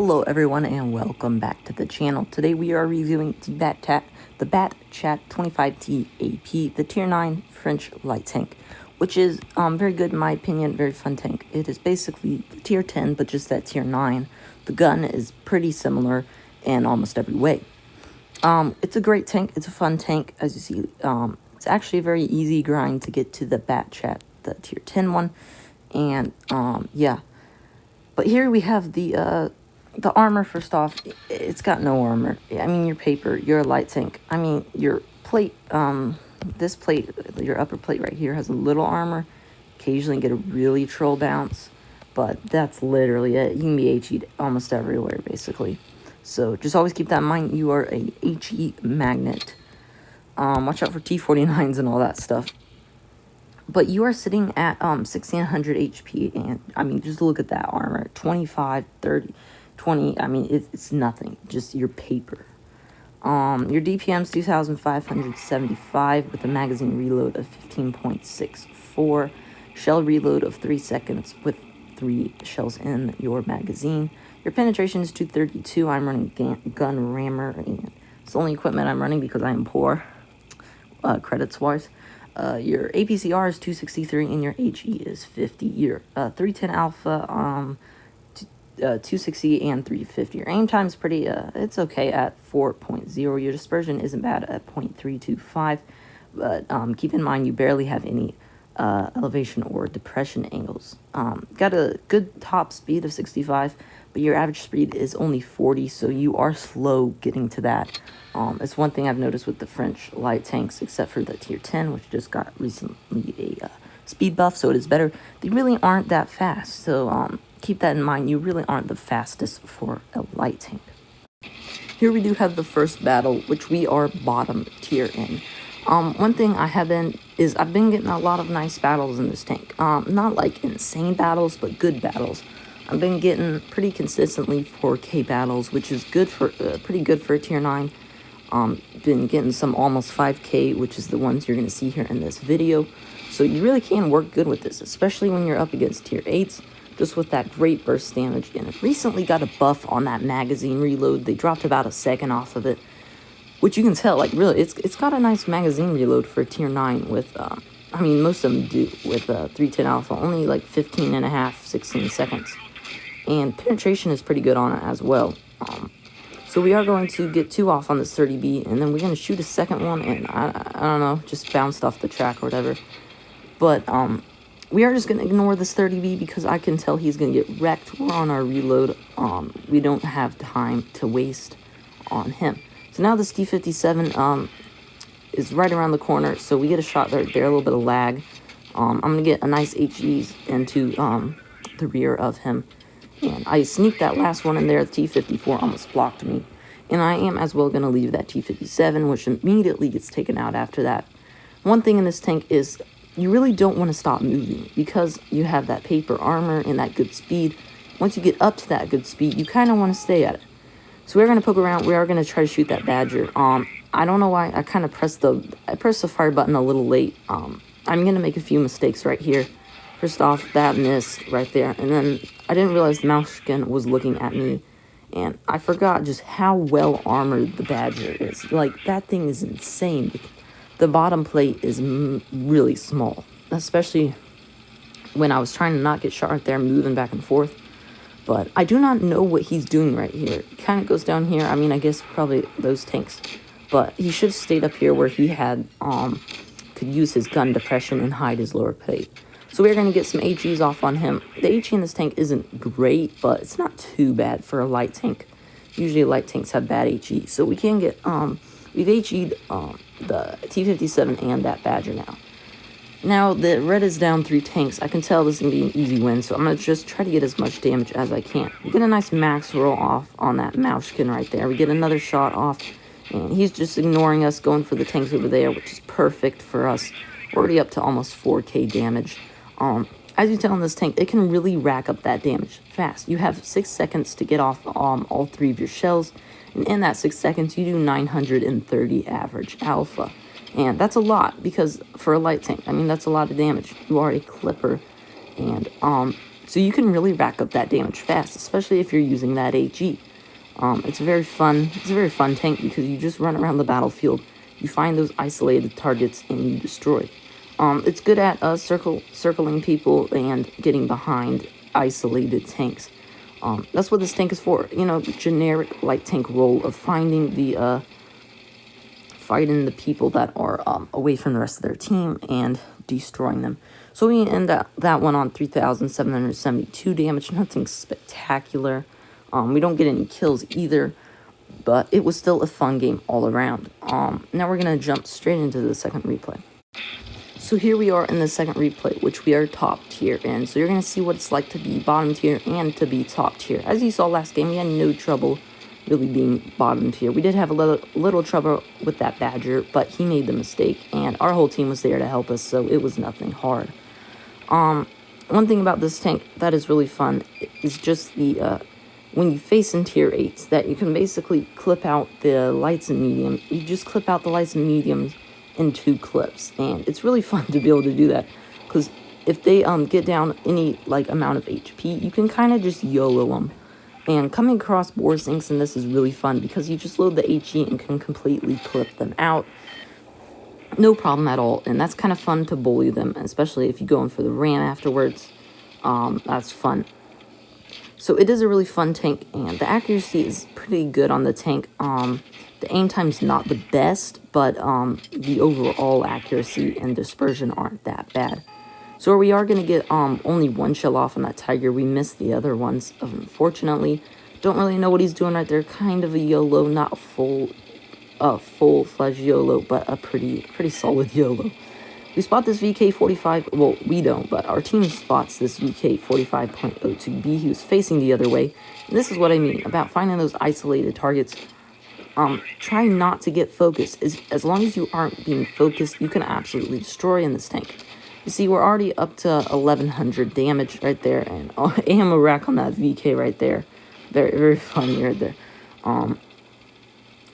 Hello everyone and welcome back to the channel. Today we are reviewing the Bat Chat 25T AP, the Tier 9 French light tank, which is very good in my opinion, very fun tank. It is basically Tier 10 but just that Tier 9. The gun is pretty similar in almost every way. It's a great tank, it's a fun tank as you see. It's actually a very easy grind to get to the Bat Chat, the Tier 10 one, and yeah. But here we have the armor. First off, it's got no armor. I mean, your paper, you're a light tank. I mean, your plate, this plate, your upper plate right here has a little armor. Occasionally get a really troll bounce, but that's literally it. You can be HE'd almost everywhere, basically. So just always keep that in mind. You are a HE magnet. Watch out for T49s and all that stuff. But you are sitting at 1600 HP, and I mean, just look at that armor. 25, 30, 20, I mean, it's nothing. Just your paper. Your DPM's 2575 with a magazine reload of 15.64. Shell reload of 3 seconds with 3 shells in your magazine. Your penetration is 232. I'm running gun rammer, and it's the only equipment I'm running because I am poor, credits-wise. Your APCR is 263 and your HE is 50. Your 310 alpha, 260 and 350. Your aim time is pretty, it's okay at 4.0. Your dispersion isn't bad at 0.325, but keep in mind you barely have any elevation or depression angles. Got a good top speed of 65, but your average speed is only 40, so you are slow getting to that. It's one thing I've noticed with the French light tanks, except for the Tier 10, which just got recently a speed buff, so it is better. They really aren't that fast, so keep that in mind. You really aren't the fastest for a light tank. Here we do have the first battle, which we are bottom tier in. One thing I've been getting a lot of nice battles in this tank. Not like insane battles, but good battles. I've been getting pretty consistently 4K battles, which is good for pretty good for a Tier 9. Been getting some almost 5K, which is the ones you're going to see here in this video. So you really can work good with this, especially when you're up against Tier 8s, just with that great burst damage. And it recently got a buff on that magazine reload. They dropped about a second off of it, which you can tell, like, really, it's got a nice magazine reload for a Tier 9 with, I mean, most of them do with 310 alpha, only like 15 and a half, 16 seconds. And penetration is pretty good on it as well. So we are going to get 2 off on this 30B, and then we're going to shoot a second one, and I don't know, just bounced off the track or whatever. But we are just going to ignore this 30B because I can tell he's going to get wrecked. We're on our reload. We don't have time to waste on him. So now this T57 is right around the corner, so we get a shot there, a little bit of lag. I'm going to get a nice HEs into the rear of him. And I sneaked that last one in there. The T54 almost blocked me. And I am as well going to leave that T57, which immediately gets taken out after that. One thing in this tank is you really don't want to stop moving because you have that paper armor and that good speed. Once you get up to that good speed, you kind of want to stay at it. So we're going to poke around. We are going to try to shoot that badger. I don't know why I kind of pressed the fire button a little late. I'm going to make a few mistakes right here. First off, that missed right there, and then I didn't realize the mouse skin was looking at me, and I forgot just how well armored the badger is. Like, that thing is insane. The bottom plate is really small, especially when I was trying to not get shot right there, moving back and forth. But I do not know what he's doing right here. It kind of goes down here. I mean, I guess probably those tanks, but he should have stayed up here where he had could use his gun depression and hide his lower plate. So we're going to get some HEs off on him. The HE in this tank isn't great, but it's not too bad for a light tank. Usually light tanks have bad HE. So we can get, we've HE'd the T57 and that badger now. Now the red is down 3 tanks. I can tell this is going to be an easy win, so I'm going to just try to get as much damage as I can. We get a nice max roll off on that Mauschkin right there. We get another shot off, and he's just ignoring us, going for the tanks over there, which is perfect for us. We're already up to almost 4K damage. As you tell in this tank, it can really rack up that damage fast. You have 6 seconds to get off all 3 of your shells, and in that 6 seconds, you do 930 average alpha. And that's a lot, because for a light tank, I mean, that's a lot of damage. You are a clipper, and So you can really rack up that damage fast, especially if you're using that HE. It's a very fun tank because you just run around the battlefield, you find those isolated targets, and you destroy. It's good at circling people and getting behind isolated tanks. That's what this tank is for. You know, generic light tank role of finding the people that are away from the rest of their team and destroying them. So we end that one on 3,772 damage. Nothing spectacular. We don't get any kills either, but it was still a fun game all around. Now we're going to jump straight into the second replay. So here we are in the second replay, which we are top tier in. So you're going to see what it's like to be bottom tier and to be top tier. As you saw last game, we had no trouble really being bottom tier. We did have a little trouble with that Badger, but he made the mistake, and our whole team was there to help us, so it was nothing hard. One thing about this tank that is really fun is just the when you face in tier 8s, that you can basically clip out the lights and mediums. You just clip out the lights and mediums in 2 clips, and it's really fun to be able to do that, because if they get down any amount of HP, you can kind of just YOLO them. And coming across board sinks in this is really fun because you just load the HE and can completely clip them out. No problem at all, and that's kind of fun to bully them, especially if you go in for the ram afterwards. That's fun. So it is a really fun tank, and the accuracy is pretty good on the tank. The aim time's not the best, but the overall accuracy and dispersion aren't that bad. So we are going to get only 1 shell off on that Tiger. We missed the other ones, unfortunately. Don't really know what he's doing right there. Kind of a YOLO, not a full-fledged YOLO, but a pretty solid YOLO. We spot this VK45, well, we don't, but our team spots this VK45.02B. He was facing the other way. And this is what I mean about finding those isolated targets. Try not to get focused. As long as you aren't being focused, you can absolutely destroy in this tank. You see, we're already up to 1,100 damage right there, and ammo rack on that VK right there. Very, very funny right there.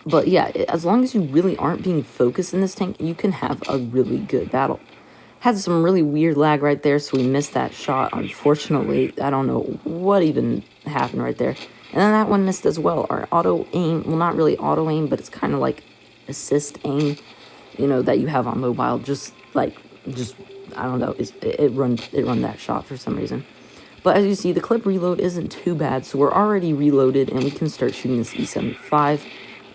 But yeah, as long as you really aren't being focused in this tank, you can have a really good battle. Had some really weird lag right there, so we missed that shot, unfortunately. I don't know what even happened right there. And then that one missed as well. Our auto aim, well, not really auto aim, but it's kind of like assist aim, you know, that you have on mobile. Just I don't know, it run that shot for some reason. But as you see, the clip reload isn't too bad, so we're already reloaded, and we can start shooting this E75.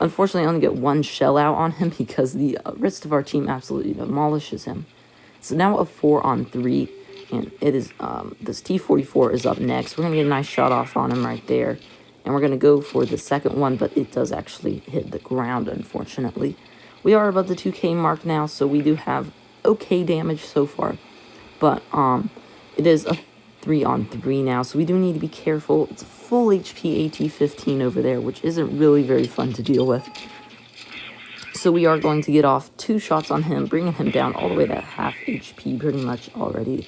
Unfortunately, I only get 1 shell out on him because the rest of our team absolutely demolishes him. So now a 4-on-3, and it is this T44 is up next. We're going to get a nice shot off on him right there, and we're going to go for the second one, but it does actually hit the ground, unfortunately. We are above the 2K mark now, so we do have okay damage so far, but it is a 3-on-3 now, so we do need to be careful. It's a full HP AT-15 over there, which isn't really very fun to deal with. So we are going to get off 2 shots on him, bringing him down all the way to half HP pretty much already.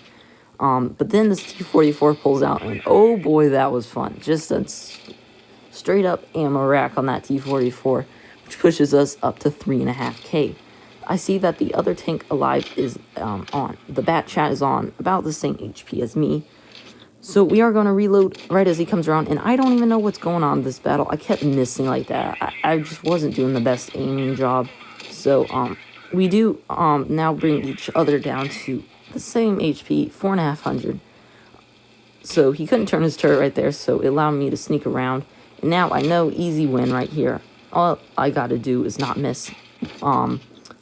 But then this T-44 pulls out, and oh boy, that was fun. Just a straight up ammo rack on that T-44, which pushes us up to 3.5K. I see that the other tank alive is on. The bat chat is on about the same HP as me. So we are going to reload right as he comes around, and I don't even know what's going on in this battle. I kept missing like that. I just wasn't doing the best aiming job. So we do now bring each other down to the same HP, 4,500. So he couldn't turn his turret right there, so it allowed me to sneak around. And now I know easy win right here. All I got to do is not miss a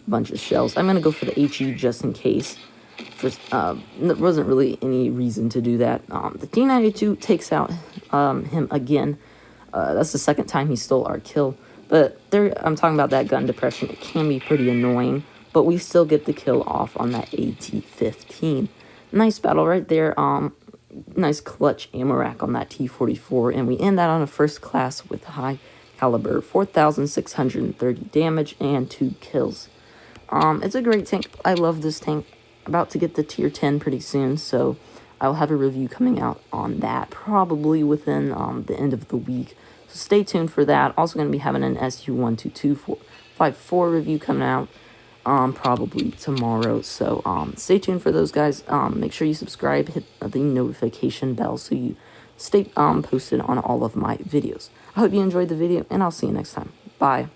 bunch of shells. I'm going to go for the HE just in case. There wasn't really any reason to do that. The T92 takes out him again. That's the second time he stole our kill. But I'm talking about that gun depression. It can be pretty annoying, but we still get the kill off on that AT-15. Nice battle right there. Nice clutch ammo rack on that T-44, and we end that on a first class with high caliber, 4,630 damage and 2 kills. It's a great tank. I love this tank. About to get the tier 10 pretty soon, so I'll have a review coming out on that probably within the end of the week. So stay tuned for that. Also going to be having an SU-122454 review coming out. probably tomorrow. So stay tuned for those, guys. Make sure you subscribe, hit the notification bell so you stay posted on all of my videos. I hope you enjoyed the video, and I'll see you next time. Bye.